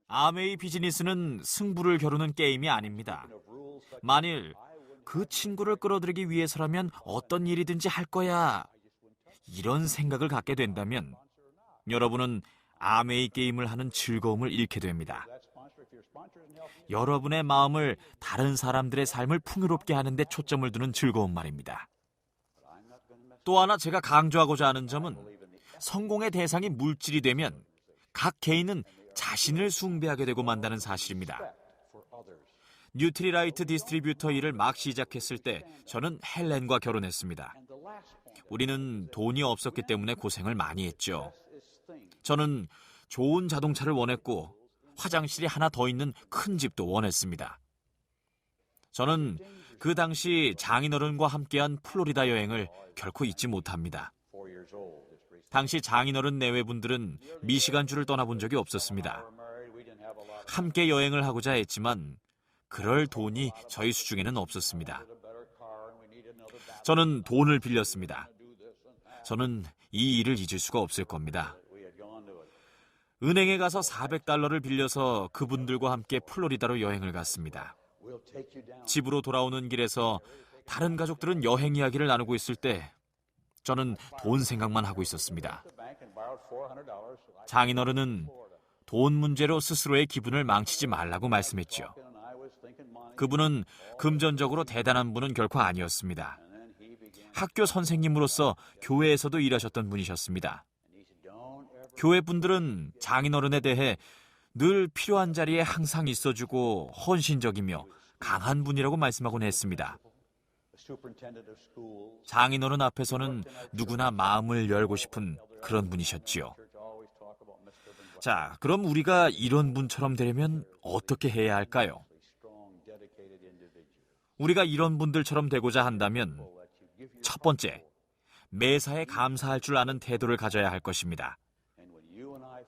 아메이 비즈니스는 승부를 겨루는 게임이 아닙니다. 만일 그 친구를 끌어들이기 위해서라면 어떤 일이든지 할 거야. 이런 생각을 갖게 된다면 여러분은 아메이 게임을 하는 즐거움을 잃게 됩니다. 여러분의 마음을 다른 사람들의 삶을 풍요롭게 하는 데 초점을 두는 즐거움 말입니다. 또 하나 제가 강조하고자 하는 점은 성공의 대상이 물질이 되면 각 개인은 자신을 숭배하게 되고 만다는 사실입니다. 뉴트리라이트 디스트리뷰터 일을 막 시작했을 때 저는 헬렌과 결혼했습니다. 우리는 돈이 없었기 때문에 고생을 많이 했죠. 저는 좋은 자동차를 원했고 화장실이 하나 더 있는 큰 집도 원했습니다. 저는 그 당시 장인어른과 함께한 플로리다 여행을 결코 잊지 못합니다. 당시 장인어른 내외분들은 미시간주를 떠나본 적이 없었습니다. 함께 여행을 하고자 했지만 그럴 돈이 저희 수중에는 없었습니다. 저는 돈을 빌렸습니다. 저는 이 일을 잊을 수가 없을 겁니다. 은행에 가서 $400를 빌려서 그분들과 함께 플로리다로 여행을 갔습니다. 집으로 돌아오는 길에서 다른 가족들은 여행 이야기를 나누고 있을 때 저는 돈 생각만 하고 있었습니다. 장인어른은 돈 문제로 스스로의 기분을 망치지 말라고 말씀했죠. 그분은 금전적으로 대단한 분은 결코 아니었습니다. 학교 선생님으로서 교회에서도 일하셨던 분이셨습니다. 교회 분들은 장인어른에 대해 늘 필요한 자리에 항상 있어주고 헌신적이며 강한 분이라고 말씀하곤 했습니다. 장인어른 앞에서는 누구나 마음을 열고 싶은 그런 분이셨지요. 자, 그럼 우리가 이런 분처럼 되려면 어떻게 해야 할까요? 우리가 이런 분들처럼 되고자 한다면 첫 번째, 매사에 감사할 줄 아는 태도를 가져야 할 것입니다.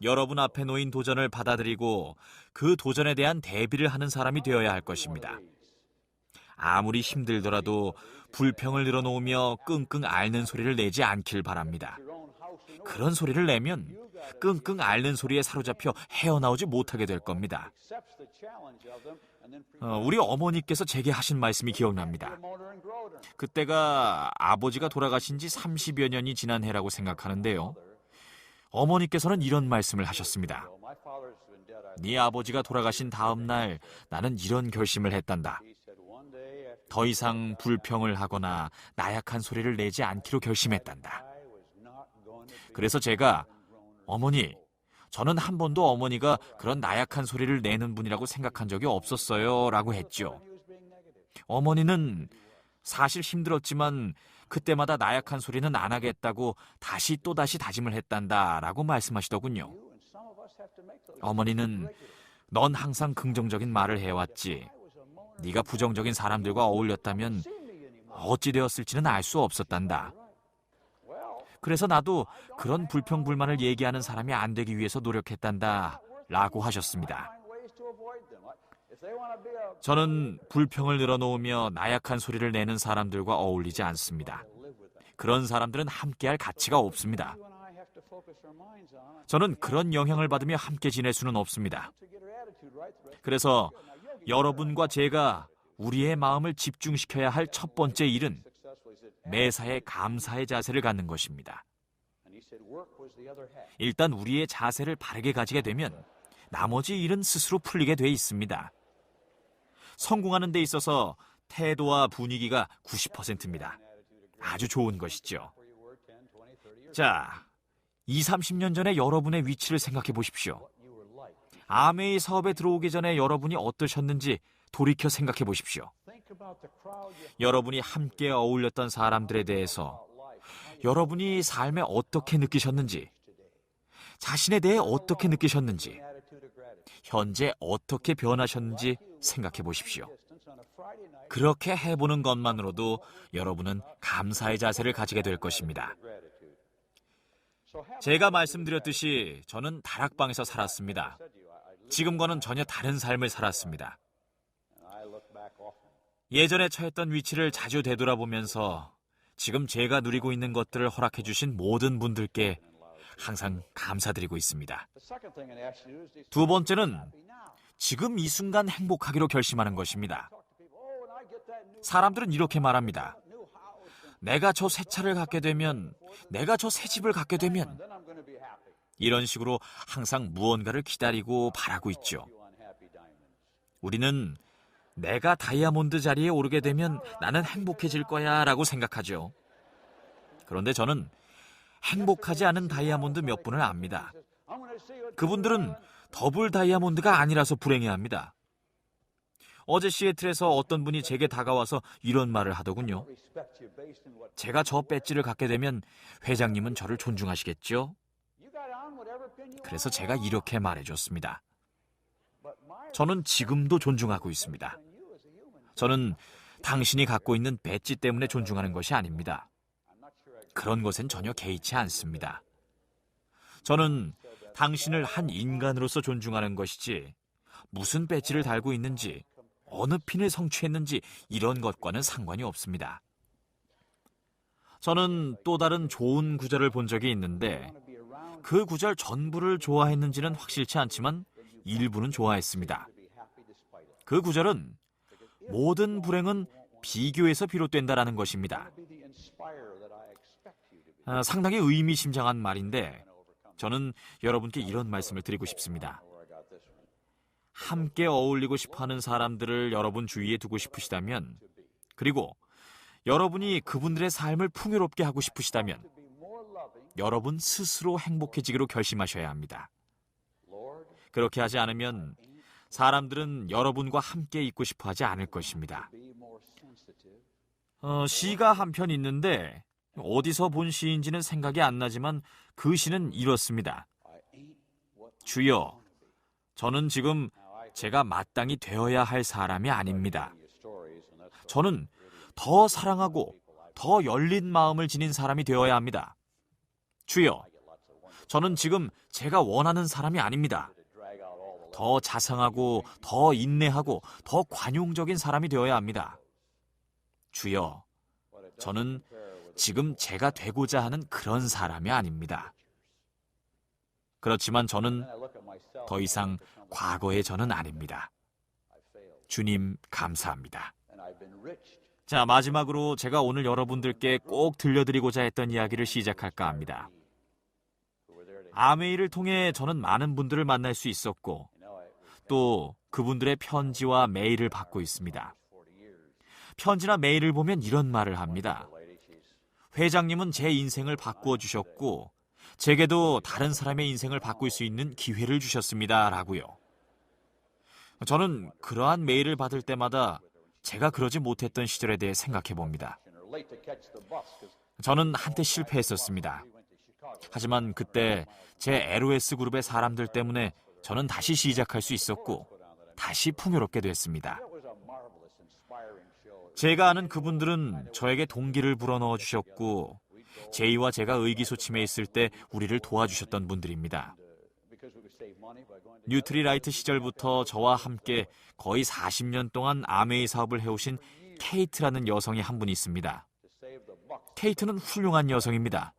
여러분 앞에 놓인 도전을 받아들이고 그 도전에 대한 대비를 하는 사람이 되어야 할 것입니다. 아무리 힘들더라도 불평을 늘어놓으며 끙끙 앓는 소리를 내지 않길 바랍니다. 그런 소리를 내면 끙끙 앓는 소리에 사로잡혀 헤어나오지 못하게 될 겁니다. 우리 어머니께서 제게 하신 말씀이 기억납니다. 그때가 아버지가 돌아가신 지 30여 년이 지난 해라고 생각하는데요. 어머니께서는 이런 말씀을 하셨습니다. 네 아버지가 돌아가신 다음 날 나는 이런 결심을 했단다. 더 이상 불평을 하거나 나약한 소리를 내지 않기로 결심했단다. 그래서 제가 어머니, 저는 한 번도 어머니가 그런 나약한 소리를 내는 분이라고 생각한 적이 없었어요 라고 했죠. 어머니는 사실 힘들었지만 그때마다 나약한 소리는 안 하겠다고 다시 또다시 다짐을 했단다 라고 말씀하시더군요. 어머니는 넌 항상 긍정적인 말을 해왔지. 네가 부정적인 사람들과 어울렸다면 어찌 되었을지는 알 수 없었단다. 그래서 나도 그런 불평불만을 얘기하는 사람이 안 되기 위해서 노력했단다 라고 하셨습니다. 저는 불평을 늘어놓으며 나약한 소리를 내는 사람들과 어울리지 않습니다. 그런 사람들은 함께할 가치가 없습니다. 저는 그런 영향을 받으며 함께 지낼 수는 없습니다. 그래서 여러분과 제가 우리의 마음을 집중시켜야 할 첫 번째 일은 매사에 감사의 자세를 갖는 것입니다. 일단 우리의 자세를 바르게 가지게 되면 나머지 일은 스스로 풀리게 돼 있습니다. 성공하는 데 있어서 태도와 분위기가 90%입니다. 아주 좋은 것이죠. 자, 20, 30년 전에 여러분의 위치를 생각해 보십시오. 아메이 사업에 들어오기 전에 여러분이 어떠셨는지 돌이켜 생각해 보십시오. 여러분이 함께 어울렸던 사람들에 대해서 여러분이 삶에 어떻게 느끼셨는지, 자신에 대해 어떻게 느끼셨는지, 현재 어떻게 변하셨는지 생각해 보십시오. 그렇게 해보는 것만으로도 여러분은 감사의 자세를 가지게 될 것입니다. 제가 말씀드렸듯이 저는 다락방에서 살았습니다. 지금과는 전혀 다른 삶을 살았습니다. 예전에 처했던 위치를 자주 되돌아보면서 지금 제가 누리고 있는 것들을 허락해 주신 모든 분들께 항상 감사드리고 있습니다. 두 번째는 지금 이 순간 행복하기로 결심하는 것입니다. 사람들은 이렇게 말합니다. 내가 저 새 차를 갖게 되면, 내가 저 새 집을 갖게 되면, 이런 식으로 항상 무언가를 기다리고 바라고 있죠. 우리는 내가 다이아몬드 자리에 오르게 되면 나는 행복해질 거야 라고 생각하죠. 그런데 저는 행복하지 않은 다이아몬드 몇 분을 압니다. 그분들은 더블 다이아몬드가 아니라서 불행해합니다. 어제 시애틀에서 어떤 분이 제게 다가와서 이런 말을 하더군요. 제가 저 배지를 갖게 되면 회장님은 저를 존중하시겠죠? 그래서 제가 이렇게 말해줬습니다. 저는 지금도 존중하고 있습니다. 저는 당신이 갖고 있는 배지 때문에 존중하는 것이 아닙니다. 그런 것엔 전혀 개의치 않습니다. 저는 당신을 한 인간으로서 존중하는 것이지 무슨 배지를 달고 있는지 어느 핀을 성취했는지 이런 것과는 상관이 없습니다. 저는 또 다른 좋은 구절을 본 적이 있는데 그 구절 전부를 좋아했는지는 확실치 않지만 일부는 좋아했습니다. 그 구절은 모든 불행은 비교에서 비롯된다라는 것입니다. 상당히 의미심장한 말인데 저는 여러분께 이런 말씀을 드리고 싶습니다. 함께 어울리고 싶어하는 사람들을 여러분 주위에 두고 싶으시다면, 그리고 여러분이 그분들의 삶을 풍요롭게 하고 싶으시다면 여러분 스스로 행복해지기로 결심하셔야 합니다. 그렇게 하지 않으면 사람들은 여러분과 함께 있고 싶어 하지 않을 것입니다. 시가 한 편 있는데 어디서 본 시인지는 생각이 안 나지만 그 시는 이렇습니다. 주여, 저는 지금 제가 마땅히 되어야 할 사람이 아닙니다. 저는 더 사랑하고 더 열린 마음을 지닌 사람이 되어야 합니다. 주여, 저는 지금 제가 원하는 사람이 아닙니다. 더 자상하고 더 인내하고 더 관용적인 사람이 되어야 합니다. 주여, 저는 지금 제가 되고자 하는 그런 사람이 아닙니다. 그렇지만 저는 더 이상 과거의 저는 아닙니다. 주님, 감사합니다. 자, 마지막으로 제가 오늘 여러분들께 꼭 들려드리고자 했던 이야기를 시작할까 합니다. 아메이를 통해 저는 많은 분들을 만날 수 있었고 또 그분들의 편지와 메일을 받고 있습니다. 편지나 메일을 보면 이런 말을 합니다. 회장님은 제 인생을 바꾸어 주셨고 제게도 다른 사람의 인생을 바꿀 수 있는 기회를 주셨습니다. 라고요. 저는 그러한 메일을 받을 때마다 제가 그러지 못했던 시절에 대해 생각해 봅니다. 저는 한때 실패했었습니다. 하지만 그때 제 LOS 그룹의 사람들 때문에 저는 다시 시작할 수 있었고 다시 풍요롭게 됐습니다. 제가 아는 그분들은 저에게 동기를 불어넣어 주셨고 제이와 제가 의기소침해 있을 때 우리를 도와주셨던 분들입니다. 뉴트리라이트 시절부터 저와 함께 거의 40년 동안 아메이 사업을 해오신 케이트라는 여성이 한 분 있습니다. 케이트는 훌륭한 여성입니다.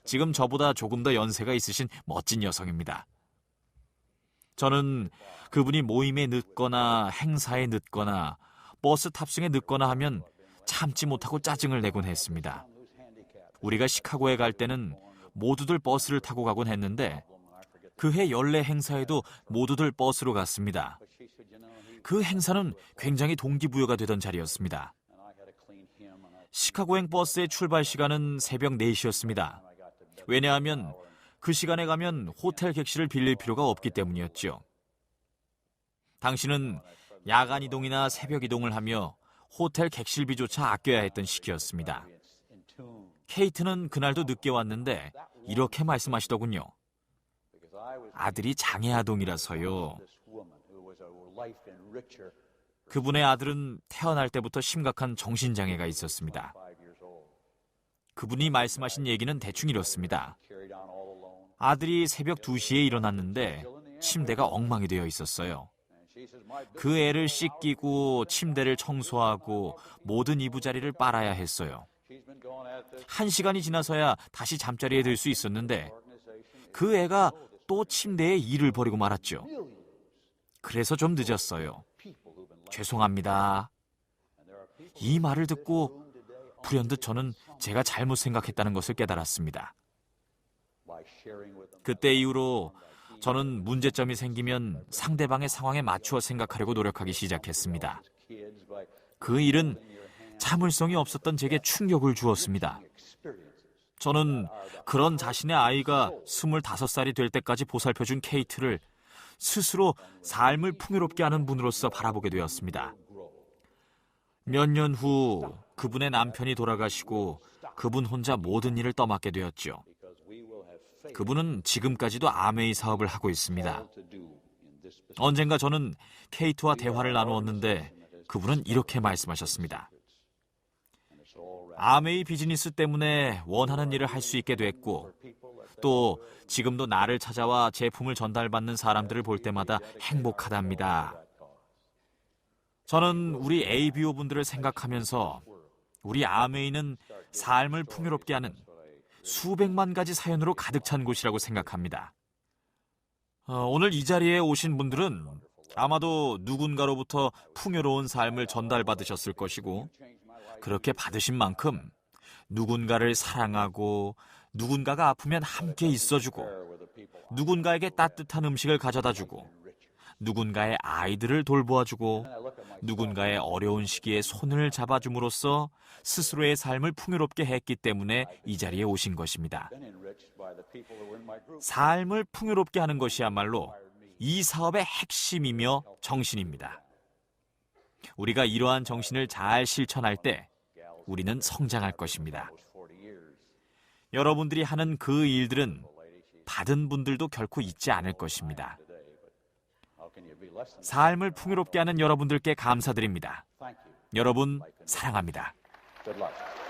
지금 저보다 조금 더 연세가 있으신 멋진 여성입니다. 저는 그분이 모임에 늦거나 행사에 늦거나 버스 탑승에 늦거나 하면 참지 못하고 짜증을 내곤 했습니다. 우리가 시카고에 갈 때는 모두들 버스를 타고 가곤 했는데 그해 연례 행사에도 모두들 버스로 갔습니다. 그 행사는 굉장히 동기부여가 되던 자리였습니다. 시카고행 버스의 출발 시간은 새벽 4시였습니다. 왜냐하면 그 시간에 가면 호텔 객실을 빌릴 필요가 없기 때문이었죠. 당시는 야간 이동이나 새벽 이동을 하며 호텔 객실비조차 아껴야 했던 시기였습니다. 케이트는 그날도 늦게 왔는데 이렇게 말씀하시더군요. 아들이 장애아동이라서요. 그분의 아들은 태어날 때부터 심각한 정신장애가 있었습니다. 그분이 말씀하신 얘기는 대충 이렇습니다. 아들이 새벽 2시에 일어났는데 침대가 엉망이 되어 있었어요. 그 애를 씻기고 침대를 청소하고 모든 이부자리를 빨아야 했어요. 1시간이 지나서야 다시 잠자리에 들 수 있었는데 그 애가 또 침대에 이를 버리고 말았죠. 그래서 좀 늦었어요. 죄송합니다. 이 말을 듣고 불현듯 저는 제가 잘못 생각했다는 것을 깨달았습니다. 그때 이후로 저는 문제점이 생기면 상대방의 상황에 맞추어 생각하려고 노력하기 시작했습니다. 그 일은 참을성이 없었던 제게 충격을 주었습니다. 저는 그런 자신의 아이가 25살이 될 때까지 보살펴준 케이트를 스스로 삶을 풍요롭게 하는 분으로서 바라보게 되었습니다. 몇 년 후 그분의 남편이 돌아가시고 그분 혼자 모든 일을 떠맡게 되었죠. 그분은 지금까지도 아메이 사업을 하고 있습니다. 언젠가 저는 케이트와 대화를 나누었는데 그분은 이렇게 말씀하셨습니다. 아메이 비즈니스 때문에 원하는 일을 할 수 있게 됐고 또 지금도 나를 찾아와 제품을 전달받는 사람들을 볼 때마다 행복하답니다. 저는 우리 ABO 분들을 생각하면서 우리 아메이는 삶을 풍요롭게 하는 수백만 가지 사연으로 가득 찬 곳이라고 생각합니다. 오늘 이 자리에 오신 분들은 아마도 누군가로부터 풍요로운 삶을 전달받으셨을 것이고 그렇게 받으신 만큼 누군가를 사랑하고 누군가가 아프면 함께 있어주고 누군가에게 따뜻한 음식을 가져다주고 누군가의 아이들을 돌보아주고 누군가의 어려운 시기에 손을 잡아줌으로써 스스로의 삶을 풍요롭게 했기 때문에 이 자리에 오신 것입니다. 삶을 풍요롭게 하는 것이야말로 이 사업의 핵심이며 정신입니다. 우리가 이러한 정신을 잘 실천할 때 우리는 성장할 것입니다. 여러분들이 하는 그 일들은 받은 분들도 결코 잊지 않을 것입니다. 삶을 풍요롭게 하는 여러분들께 감사드립니다. 여러분 사랑합니다. Good luck.